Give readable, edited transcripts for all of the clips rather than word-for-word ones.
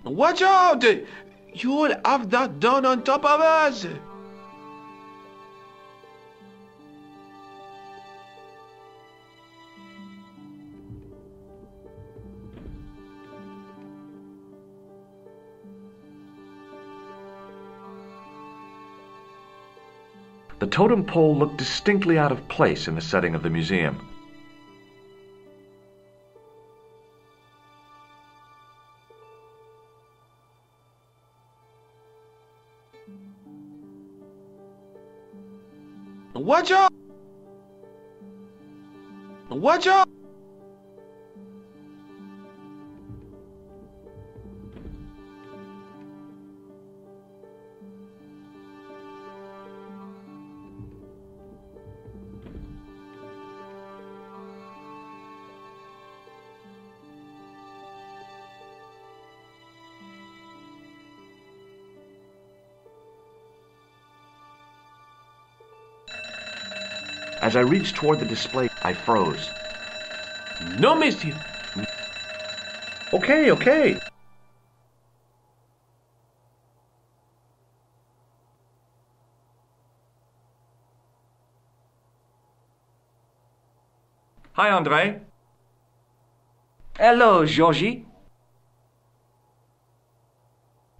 Watch out! You'll have that done on top of us! The totem pole looked distinctly out of place in the setting of the museum. Watch out! Watch out! As I reached toward the display, I froze. No, monsieur. Okay. Hi, André. Hello, Georgie.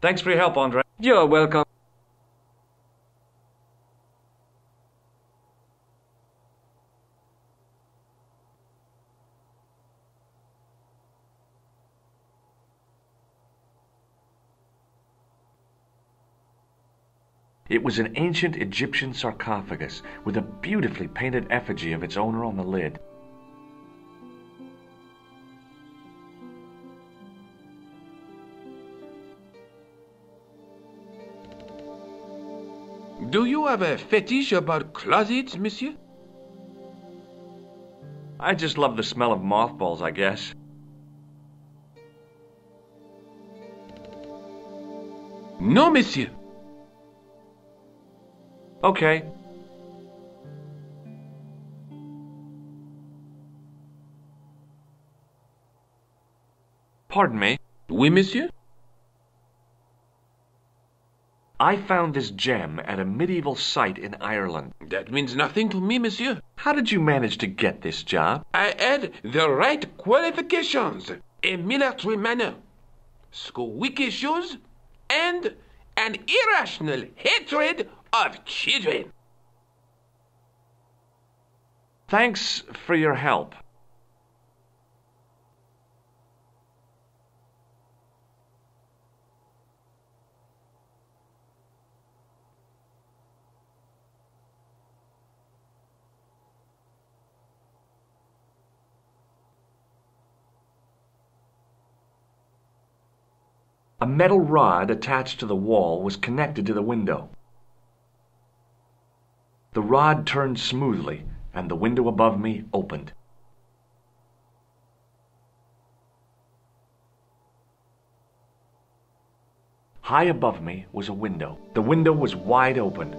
Thanks for your help, André. You're welcome. It was an ancient Egyptian sarcophagus with a beautifully painted effigy of its owner on the lid. Do you have a fetish about closets, monsieur? I just love the smell of mothballs, I guess. No, monsieur. Okay. Pardon me. Oui, monsieur? I found this gem at a medieval site in Ireland. That means nothing to me, monsieur. How did you manage to get this job? I had the right qualifications. A military manner, squeaky shoes, and an irrational hatred of children. Thanks for your help. A metal rod attached to the wall was connected to the window. The rod turned smoothly, and the window above me opened. High above me was a window. The window was wide open.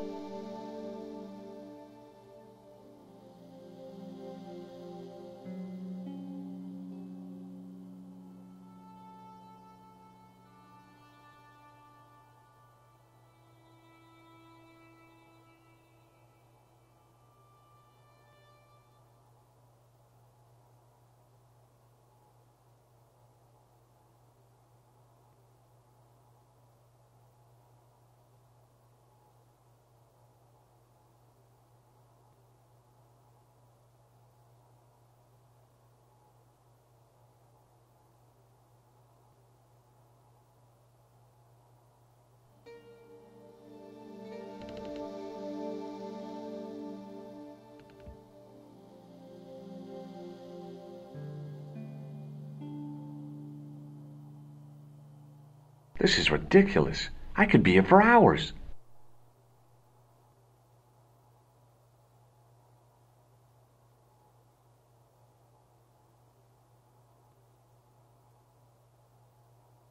This is ridiculous. I could be here for hours.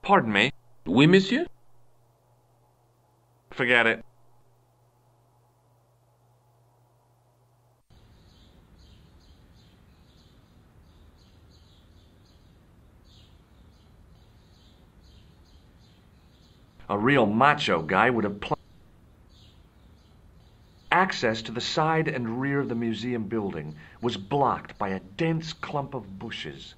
Pardon me. Oui, monsieur? Forget it. A real macho guy would have Access to the side and rear of the museum building was blocked by a dense clump of bushes.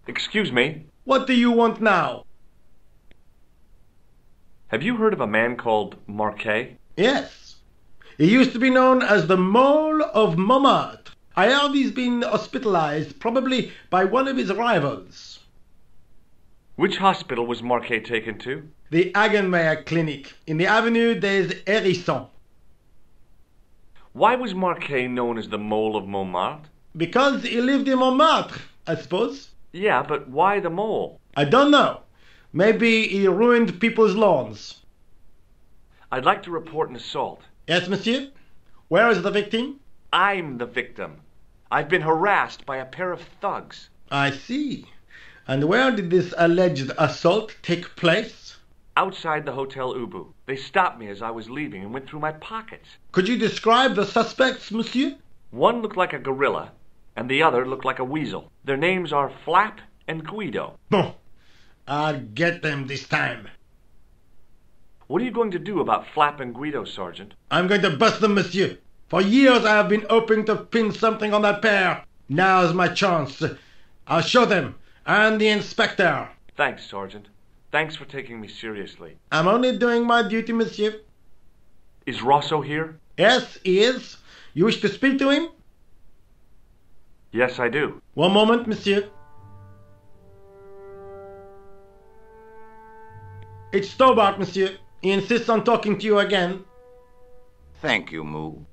Excuse me. What do you want now? Have you heard of a man called Marquet? Yes. He used to be known as the Mole of Montmartre. I heard he's been hospitalized, probably by one of his rivals. Which hospital was Marquet taken to? The Hagenmeyer Clinic, in the Avenue des Hérissons. Why was Marquet known as the Mole of Montmartre? Because he lived in Montmartre, I suppose. Yeah, but why the mole? I don't know. Maybe he ruined people's lawns. I'd like to report an assault. Yes, monsieur? Where is the victim? I'm the victim. I've been harassed by a pair of thugs. I see. And where did this alleged assault take place? Outside the Hotel Ubu. They stopped me as I was leaving and went through my pockets. Could you describe the suspects, monsieur? One looked like a gorilla, and the other looked like a weasel. Their names are Flap and Guido. Bon. I'll get them this time. What are you going to do about Flap and Guido, Sergeant? I'm going to bust them, monsieur. For years I have been hoping to pin something on that pair. Now's my chance. I'll show them. And the inspector. Thanks, Sergeant. Thanks for taking me seriously. I'm only doing my duty, monsieur. Is Rosso here? Yes, he is. You wish to speak to him? Yes, I do. One moment, monsieur. It's Stobart, monsieur. He insists on talking to you again. Thank you, Moo.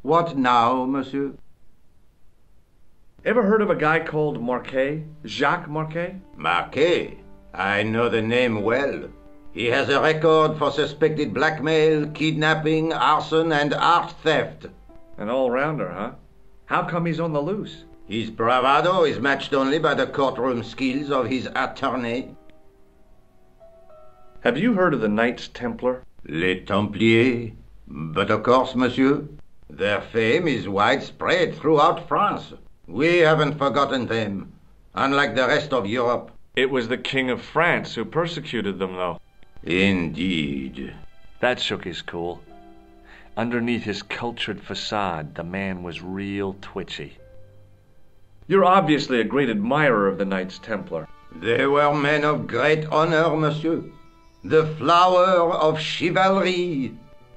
What now, monsieur? Ever heard of a guy called Marquet? Jacques Marquet? Marquet. I know the name well. He has a record for suspected blackmail, kidnapping, arson, and art theft. An all-rounder, huh? How come he's on the loose? His bravado is matched only by the courtroom skills of his attorney. Have you heard of the Knights Templar? Les Templiers. But of course, monsieur, their fame is widespread throughout France. We haven't forgotten them, unlike the rest of Europe. It was the King of France who persecuted them, though. Indeed. That shook his cool. Underneath his cultured facade, the man was real twitchy. You're obviously a great admirer of the Knights Templar. They were men of great honor, monsieur. The flower of chivalry.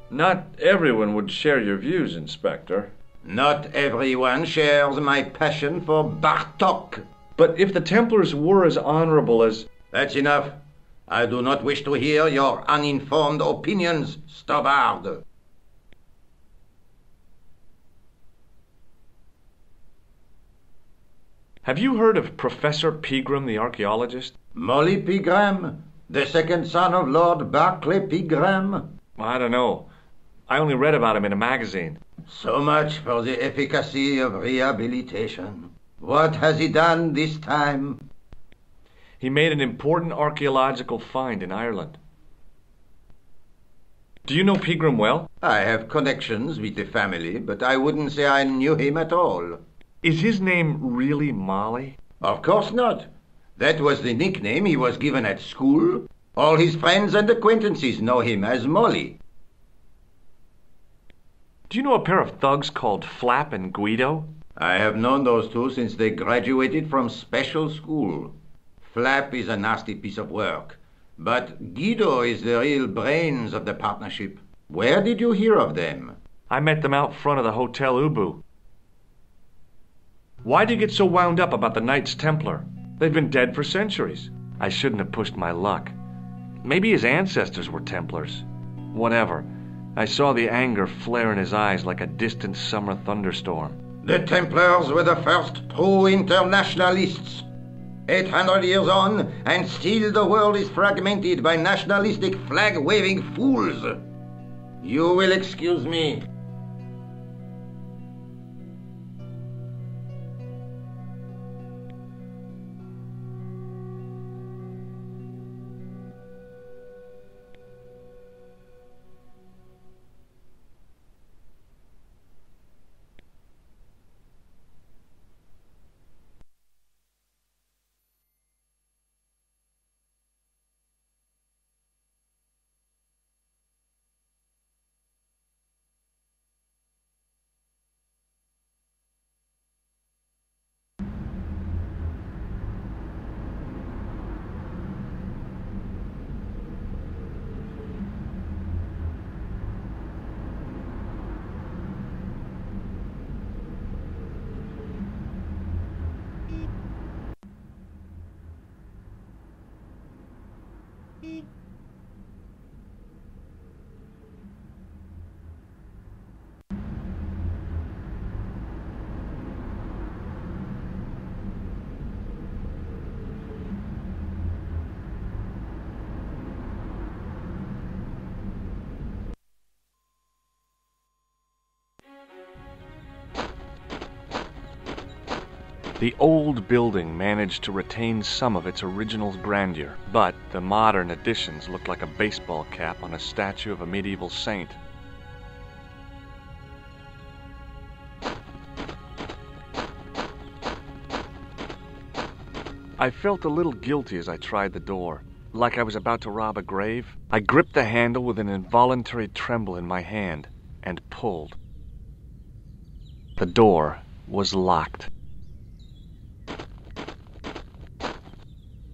Not everyone would share your views, Inspector. Not everyone shares my passion for Bartok. But if the Templars were as honorable as... That's enough. I do not wish to hear your uninformed opinions, Stobart. Have you heard of Professor Pegram, the archaeologist? Molly Pegram, the second son of Lord Barclay Pegram? I don't know. I only read about him in a magazine. So much for the efficacy of rehabilitation. What has he done this time? He made an important archaeological find in Ireland. Do you know Pegram well? I have connections with the family, but I wouldn't say I knew him at all. Is his name really Molly? Of course not. That was the nickname he was given at school. All his friends and acquaintances know him as Molly. Do you know a pair of thugs called Flap and Guido? I have known those two since they graduated from special school. Flap is a nasty piece of work, but Guido is the real brains of the partnership. Where did you hear of them? I met them out front of the Hotel Ubu. Why do you get so wound up about the Knights Templar? They've been dead for centuries. I shouldn't have pushed my luck. Maybe his ancestors were Templars. Whatever. I saw the anger flare in his eyes like a distant summer thunderstorm. The Templars were the first true internationalists. 800 years on, and still the world is fragmented by nationalistic flag-waving fools. You will excuse me. The old building managed to retain some of its original grandeur, but the modern additions looked like a baseball cap on a statue of a medieval saint. I felt a little guilty as I tried the door, like I was about to rob a grave. I gripped the handle with an involuntary tremble in my hand and pulled. The door was locked.